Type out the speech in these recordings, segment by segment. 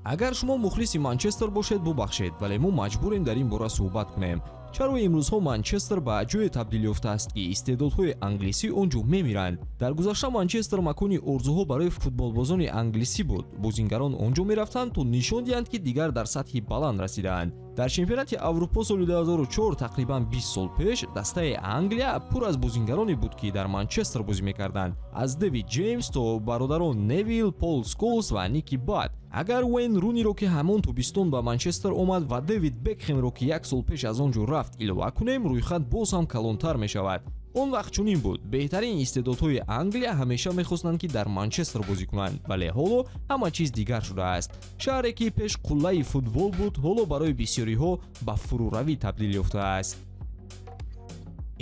агар шумо мухлиси Манчестер бошед бубахшед, вале мо маҷбурем дар ин бора суҳбат кунем. чаро имрӯзҳо Манчестер ба ҷое табдил ёфтааст ки истеъдодҳои англисӣ он ҷо мемиранд. дар гузашта Манчестер макони орзуҳо барои футболбозони англисӣ буд. бозингарон он ҷо мерафтанд то нишон диҳанд ки дигар дар сатҳи баланд расидаанд. дар чемпионати Аврупо соли 2004 тақрибан 20 сол пеш дастаи Англия пур аз бозингароне буд ки дар Манчестер бозӣ мекарданд. аз Дэвид Джеймс то бародарон Невил, Пол Сколс ва Ники Бат. агар Уэйн Руниро ки ҳамон тобистон ба Манчестер омад ва Дэвид Бекхемро ки як сол пеш аз он ҷо рафт илова кунем, рӯйхат боз ҳам калонтар мешавад. он вақт чунин буд. беҳтарин истеъдодҳои Англия ҳамеша мехостанд ки дар Манчестер бозӣ кунанд, вале ҳоло ҳама чиз дигар шудааст. шаҳре ки пеш қуллаи футбол буд, ҳоло барои бисёриҳо ба фуруравӣ табдил ёфтааст.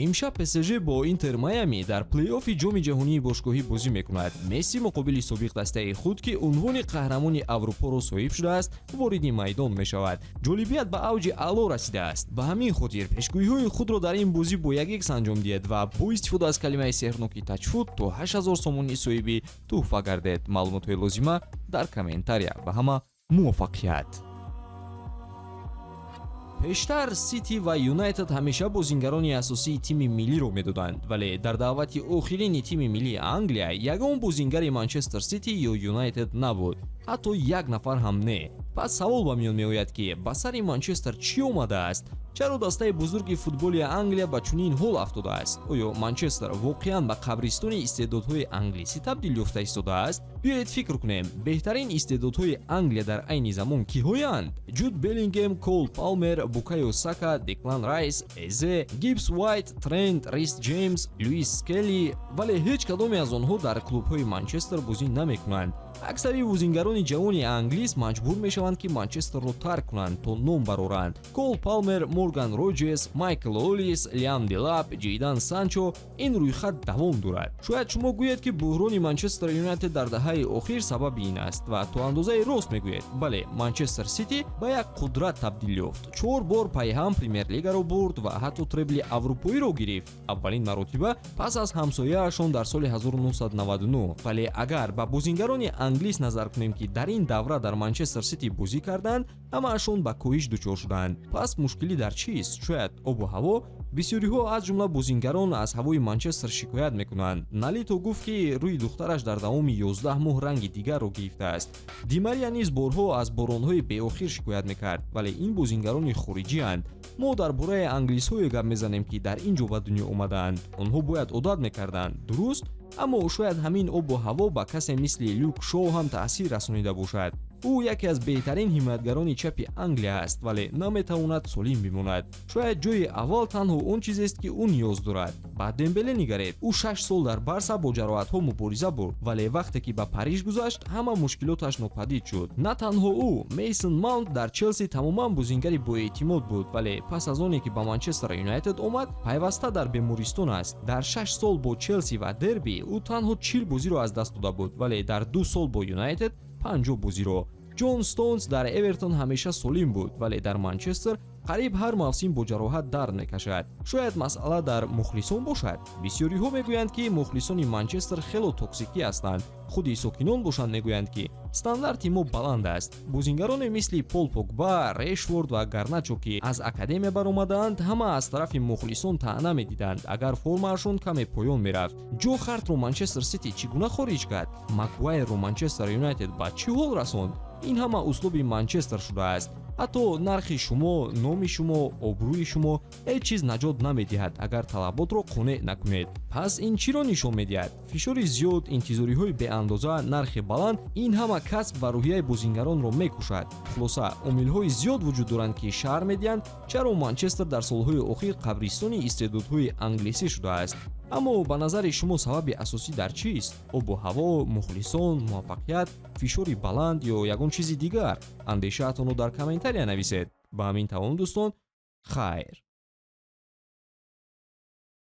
имшаб ПСЖ бо Интер Майами дар плей-оффи ҷоми ҷаҳонии бошгоҳӣ бозӣ мекунад. Месси муқобили собиқ дастаи худ ки унвони қаҳрамони Аврупоро соҳиб шудааст, вориди майдон мешавад. ҷолибият ба авҷи аъло расидааст. ба ҳамин хотир пешгӯиҳои худро дар ин бозӣ бо якекс анҷом диҳед ва бо истифода аз калимаи сеҳрноки тачфут то 8000 сомонӣ соҳиби тӯҳфа гардед. маълумотҳои лозима дар комментария. ба ҳама муваффақият. пештар Сити ва Юнайтед ҳамеша бозингарони асосии тими миллиро медоданд, вале дар давати охирини тими миллии Англия ягон бозингари Манчестер Сити ё Юнайтед набуд. ҳатто як нафар ҳам не. пас савол ба миён меояд ки ба сари Манчестер чӣ омадааст? чаро дастаи бузурги футболи Англия ба чунин ҳол афтодааст? оё Манчестер воқеан ба қабристони истеъдодҳои англисӣ табдил ёфта истодааст? биёед фикр кунем. беҳтарин истеъдодҳои Англия дар айни замон киҳоянд? Ҷуд Беллингем, Кол Палмер, Букайо Сака, Деклан Райс, Эзе, Гибс Уайт, Трент, Рис Джеймс, Луис Скелли, вале ҳеҷ кадоме аз онҳо дар клубҳои Манчестер бозӣ намекунанд. аксари бозингарони ҷавони англис маҷбур мешаванд ки Манчестерро тарк кунанд то ном бароранд. Кол Палмер, Морган Роҷерс, Майкл Олис, Лиам Делап, Ҷейдан Санчо. ин рӯйхат давом дорад. шояд шумо гӯед ки буҳрони Манчестер Юнайтед дар даҳаи охир сабаби ин аст ва то андозаи рост мегӯед. бале, Манчестер Сити ба як қудрат табдил ёфт. 4 бор пайҳам Премер-лигаро бурд ва ҳатто требли аврупоиро гирифт. аввалин маротиба пас аз ҳамсояашон дар соли 1999. вале агар ба бозингарони англис назар кунем ки дар ин давра дар Манчестер Сити бозӣ карданд, ҳамаашон ба коҳиш дучор шуданд. пас мушкилӣ дар чист? шояд обу ҳаво? бисёриҳо аз ҷумла бозингарон аз ҳавои Манчестер шикоят мекунанд. Налито гуфт ки рӯи духтараш дар давоми 11 моҳ ранги дигарро гирифтааст. Ди Мария низ борҳо аз боронҳои беохир шикоят мекард, вале ин бозингарони хориҷианд. мо дар бораи англисҳое гап мезанем ки дар ин ҷо ба дунё омадаанд. онҳо бояд одат мекарданд, дуруст? аммо шояд ҳамин обу ҳаво ба касе мисли Люк Шоу ҳам таъсир расонида бошад. ӯ яке аз беҳтарин ҳимоятгарони чапи Англия аст, вале наметавонад солим бимонад. шояд ҷои аввал танҳо он чизест ки ӯ ниёз дорад. ба Дембеле нигаред. ӯ 6 сол дар Барса бо ҷароҳатҳо мубориза бурд, вале вақте ки ба Париж гузашт, ҳама мушкилоташ нопадид шуд. на танҳо ӯ, Мейсон Маунт дар Челси тамоман бозингари боэътимод буд, вале пас аз оне ки ба Манчестер Юнайтед омад, пайваста дар бемористон аст. дар 6 сол бо Челси ва Дерби ӯ танҳо 40 бозиро аз даст дода буд, вале дар 2 сол бо Юнайтед 50 бозиро. Ҷон Стоунс дар Эвертон ҳамеша солим буд, вале дар Манчестер қариб ҳар мавсим бо ҷароҳат дард мекашад. шояд масъала дар мухлисон бошад. бисёриҳо мегӯянд ки мухлисони Манчестер хело токсикӣ ҳастанд. худи сокинон бошанд мегӯянд ки стандарти мо баланд аст. бозингароне мисли Пол Погба, Решфорд ва Гарначо ки аз академия баромадаанд, ҳама аз тарафи мухлисон таъна медиданд агар формаашон каме поён мерафт. Ҷо Хартро Манчестер Сити чӣ гуна хориҷ кард? Магуайрро Манчестер Юнайтед ба чӣ ҳол расонд? ин ҳама услуби Манчестер шудааст. ҳатто нархи шумо, номи шумо, обрӯи шумо ҳеҷ чиз наҷот намедиҳад агар талаботро қонеъ накунед. пас ин чиро нишон медиҳад? фишори зиёд, интизориҳои беандоза, нархи баланд, ин ҳама касб ва рӯҳияи бозингаронро мекушад. хулоса, омилҳои зиёд вуҷуд доранд ки шаҳр медиҳанд чаро Манчестер дар солҳои охир қабристони истеъдодҳои англисӣ шудааст. аммо ба назари шумо сабаби асосӣ дар чист? обу ҳаво, мухлисон, муваффақият, фишори баланд ё ягон чизи дигар? андешаатонро дар комментария нависед. ба ҳамин тавон дӯстон, хайр.